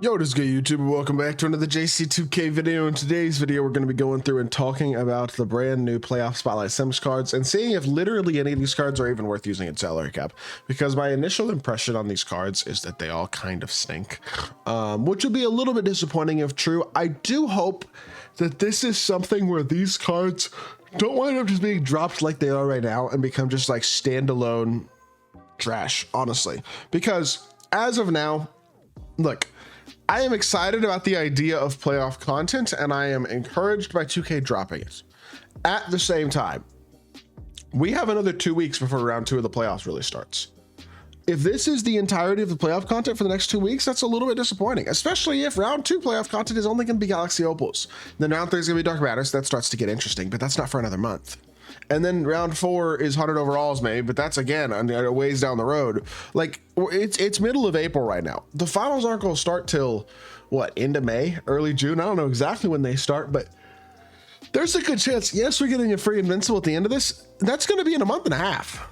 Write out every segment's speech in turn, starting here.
Yo, what is good, YouTube? Welcome back to another JC2K video. In today's video, we're going to be going through and talking about the brand new Playoff Spotlight Sims cards and seeing if literally any of these cards are even worth using in salary cap. Because my initial impression on these cards is that they all kind of stink, which would be a little bit disappointing if true. I do hope that this is something where these cards don't wind up just being dropped like they are right now and become just like standalone trash, honestly. Because as of now, look, I am excited about the idea of playoff content, and I am encouraged by 2K dropping it. At the same time, we have another 2 weeks before round 2 of the playoffs really starts. If this is the entirety of the playoff content for the next 2 weeks, that's a little bit disappointing, especially if round 2 playoff content is only going to be Galaxy Opals. Then round 3 is going to be Dark Matters. That starts to get interesting, but that's not for another month. And then round 4 is 100 overalls maybe, but that's again a ways down the road. Like it's middle of April right now. The finals aren't going to start till what, end of May, early June. I don't know exactly when they start, but there's a good chance. Yes, we're getting a free Invincible at the end of this. That's going to be in a month and a half.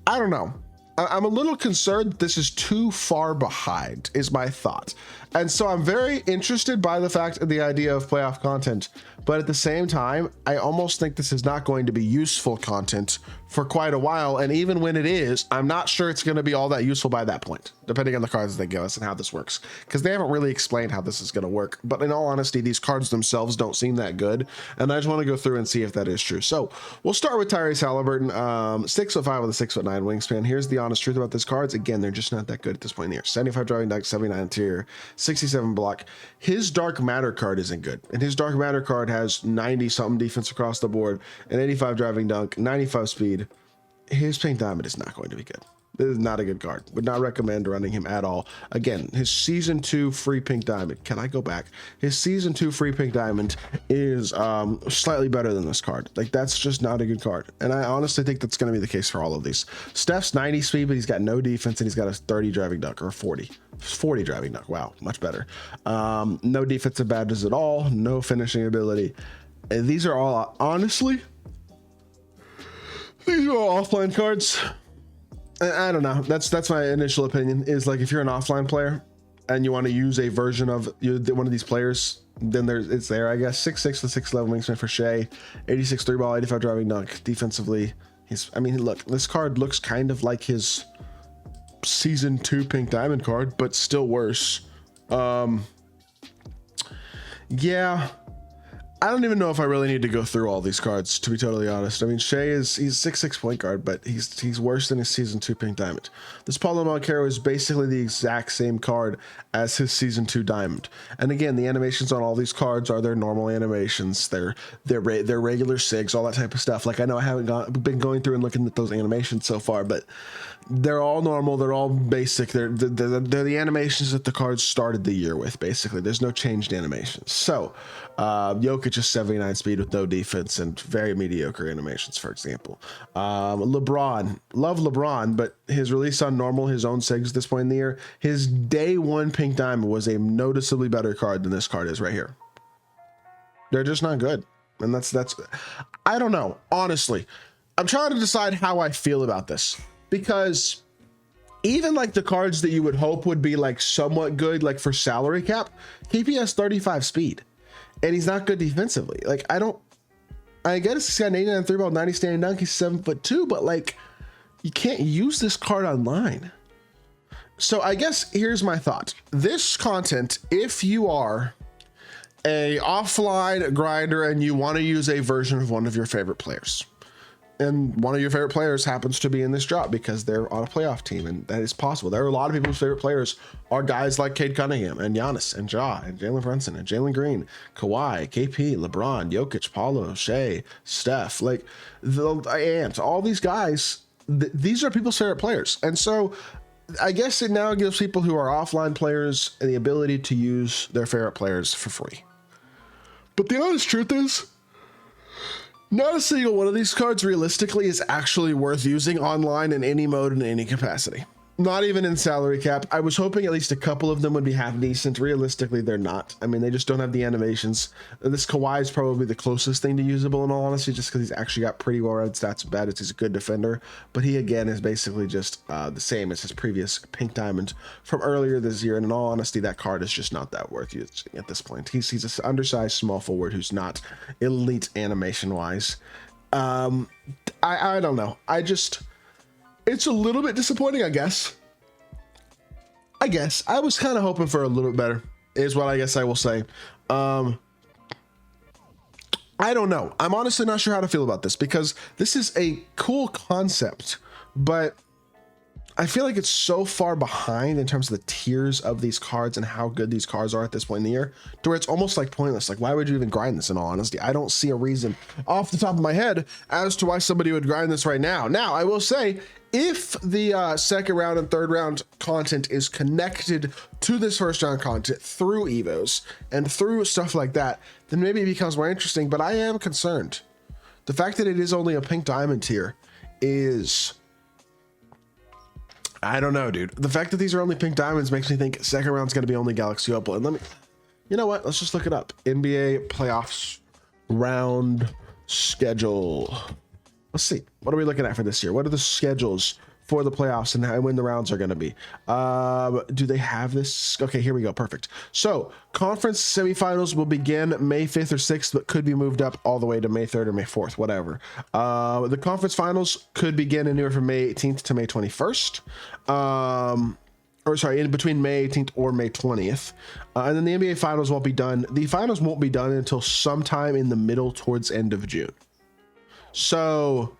I don't know. I'm a little concerned that this is too far behind, is my thought. And so I'm very interested by the fact of the idea of playoff content, but at the same time, I almost think this is not going to be useful content for quite a while. And even when it is, I'm not sure it's going to be all that useful by that point, depending on the cards they give us and how this works, because they haven't really explained how this is going to work. But in all honesty, these cards themselves don't seem that good, and I just want to go through and see if that is true. So we'll start with Tyrese Halliburton, 6'5" with a 6'9" wingspan. Here's the honest truth about these cards. Again, they're just not that good at this point in the year. 75 driving dunk, 79 interior, 67 block. His Dark Matter card isn't good, and his Dark Matter card has 90 something defense across the board, an 85 driving dunk, 95 speed. His Pink Diamond is not going to be good. This is not a good card. Would not recommend running him at all. Again, his season 2 free Pink Diamond. Can I go back? His season 2 free Pink Diamond is slightly better than this card. Like, that's just not a good card. And I honestly think that's going to be the case for all of these. Steph's 90 speed, but he's got no defense, and he's got a 30 driving dunk, or 40 driving dunk. Wow, much better. No defensive badges at all. No finishing ability. And these are all, honestly, these are all offline cards. I don't know. That's my initial opinion, is like, if you're an offline player and you want to use a version of one of these players, then it's there, I guess. 6'6" with 6'11" wingspan for Shea, 86 3 ball, 85 driving dunk. Defensively, I mean, look, this card looks kind of like his season 2 Pink Diamond card, but still worse. Yeah. I don't even know if I really need to go through all these cards, to be totally honest. I mean, Shea he's 6'6" point guard, but he's worse than his season 2 Pink Diamond. This Paulo Moncaro is basically the exact same card as his season 2 Diamond. And again, the animations on all these cards are their normal animations. They're regular SIGs, all that type of stuff. Like, I know I haven't been going through and looking at those animations so far, but they're all normal. They're all basic. They're the animations that the cards started the year with, basically. There's no changed animations. So, Jokic is 79 speed with no defense and very mediocre animations, for example. LeBron, love LeBron, but his release on normal, his own SIGs at this point in the year, his day 1 Pink Diamond was a noticeably better card than this card is right here. They're just not good. And that's, I don't know. Honestly, I'm trying to decide how I feel about this, because even like the cards that you would hope would be like somewhat good, like for salary cap, KP has 35 speed. And he's not good defensively. Like, I guess he's got an 89 3 ball, 90 standing dunk. He's 7'2", but like, you can't use this card online. So I guess here's my thought. This content, if you are a offline grinder and you want to use a version of one of your favorite players, and one of your favorite players happens to be in this drop because they're on a playoff team, and that is possible. There are a lot of people's favorite players are guys like Cade Cunningham and Giannis and Ja and Jalen Brunson and Jalen Green, Kawhi, KP, LeBron, Jokic, Paulo, Shea, Steph, like Ant, all these guys. These are people's favorite players, and so I guess it now gives people who are offline players the ability to use their favorite players for free. But the honest truth is, not a single one of these cards realistically is actually worth using online in any mode in any capacity. Not even in salary cap. I was hoping at least a couple of them would be half decent. Realistically, they're not. I mean, they just don't have the animations. This Kawhi is probably the closest thing to usable in all honesty, just because he's actually got pretty well read stats. Bad as he's a good defender, but he again is basically just the same as his previous pink diamond from earlier this year. And in all honesty, that card is just not that worth using at this point. He's an undersized small forward who's not elite animation wise. I don't know. It's a little bit disappointing, I guess. I was kind of hoping for a little bit better, is what I guess I will say. I don't know. I'm honestly not sure how to feel about this, because this is a cool concept, but I feel like it's so far behind in terms of the tiers of these cards and how good these cards are at this point in the year, to where it's almost like pointless. Like, why would you even grind this in all honesty? I don't see a reason off the top of my head as to why somebody would grind this right now. Now, I will say, if the second round and third round content is connected to this first round content through Evos and through stuff like that, then maybe it becomes more interesting, but I am concerned. The fact that it is only a pink diamond tier is... I don't know, dude. The fact that these are only pink diamonds makes me think second round's going to be only Galaxy Opal. And you know what? Let's just look it up. NBA playoffs round schedule. Let's see. What are we looking at for this year? What are the schedules for the playoffs and when the rounds are going to be? Do they have this? Okay, here we go. Perfect. So conference semifinals will begin May 5th or 6th, but could be moved up all the way to May 3rd or May 4th, whatever. The conference finals could begin anywhere from May 18th to May 21st. Or sorry, in between May 18th or May 20th. And then the NBA finals won't be done. The finals won't be done until sometime in the middle towards end of June. So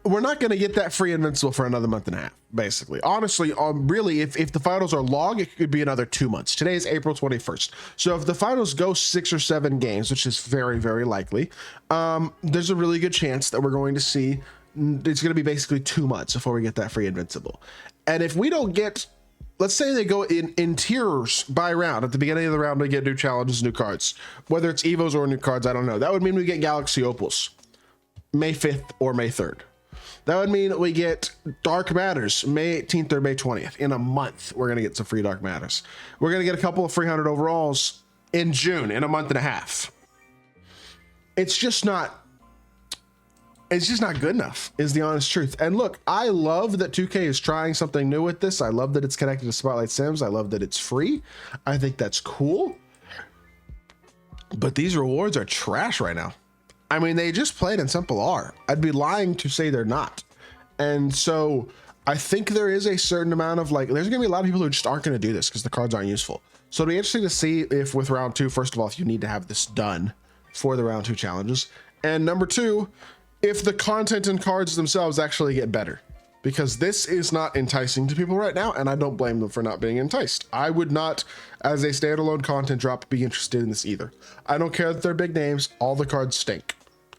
we're not going to get that free Invincible for another month and a half, basically. Honestly, really, if the finals are long, it could be another 2 months. Today is April 21st. So if the finals go 6 or 7 games, which is very, very likely, there's a really good chance that we're going to see, it's going to be basically 2 months before we get that free Invincible. And if we don't get, let's say they go in tiers by round. At the beginning of the round, we get new challenges, new cards. Whether it's Evos or new cards, I don't know. That would mean we get Galaxy Opals May 5th or May 3rd. That would mean we get Dark Matters May 18th or May 20th. In a month, we're going to get some free Dark Matters. We're going to get a couple of free 100 overalls in June, in a month and a half. It's just not good enough, is the honest truth. And look, I love that 2K is trying something new with this. I love that it's connected to Spotlight Sims. I love that it's free. I think that's cool. But these rewards are trash right now. I mean, they just plain and simple are. I'd be lying to say they're not. And so I think there is a certain amount of there's going to be a lot of people who just aren't going to do this because the cards aren't useful. So it'll be interesting to see if with round 2, first of all, if you need to have this done for the round 2 challenges. And number 2, if the content and cards themselves actually get better, because this is not enticing to people right now. And I don't blame them for not being enticed. I would not, as a standalone content drop, be interested in this either. I don't care that they're big names. All the cards stink.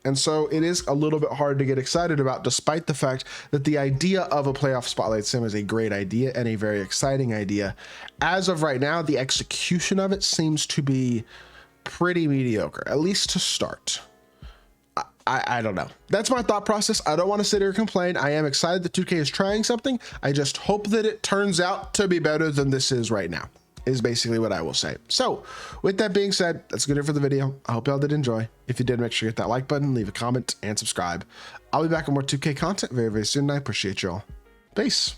And so it is a little bit hard to get excited about, despite the fact that the idea of a playoff Spotlight Sim is a great idea and a very exciting idea. As of right now, the execution of it seems to be pretty mediocre, at least to start. I don't know. That's my thought process. I don't want to sit here and complain. I am excited that 2K is trying something. I just hope that it turns out to be better than this is right now, is basically what I will say. So with that being said, that's good for the video. I hope y'all did enjoy. If you did, make sure you hit that like button, leave a comment, and subscribe. I'll be back with more 2K content very, very soon. I appreciate y'all. Peace.